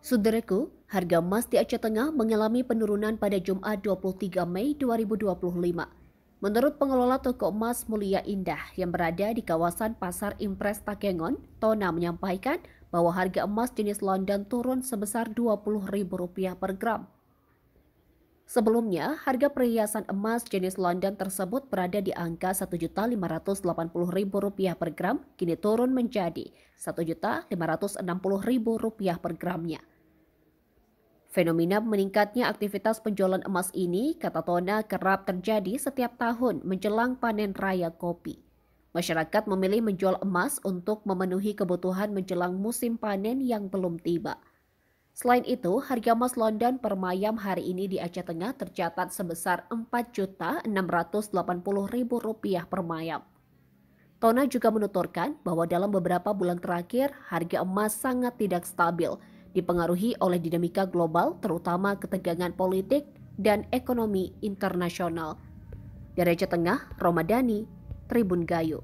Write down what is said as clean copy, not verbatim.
Saudaraku, harga emas di Aceh Tengah mengalami penurunan pada Jumat 23 Mei 2025. Menurut pengelola toko emas Mulia Indah yang berada di kawasan Pasar Impres Takengon, Tona menyampaikan bahwa harga emas jenis London turun sebesar Rp20.000 per gram. Sebelumnya, harga perhiasan emas jenis London tersebut berada di angka Rp1.580.000 per gram, kini turun menjadi Rp1.560.000 per gramnya. Fenomena meningkatnya aktivitas penjualan emas ini, kata Tona, kerap terjadi setiap tahun menjelang panen raya kopi. Masyarakat memilih menjual emas untuk memenuhi kebutuhan menjelang musim panen yang belum tiba. Selain itu, harga emas London per mayam hari ini di Aceh Tengah tercatat sebesar Rp4.680.000 per mayam. Tona juga menuturkan bahwa dalam beberapa bulan terakhir, harga emas sangat tidak stabil, dipengaruhi oleh dinamika global, terutama ketegangan politik dan ekonomi internasional. Dari Aceh Tengah, Romadani, Tribun Gayo.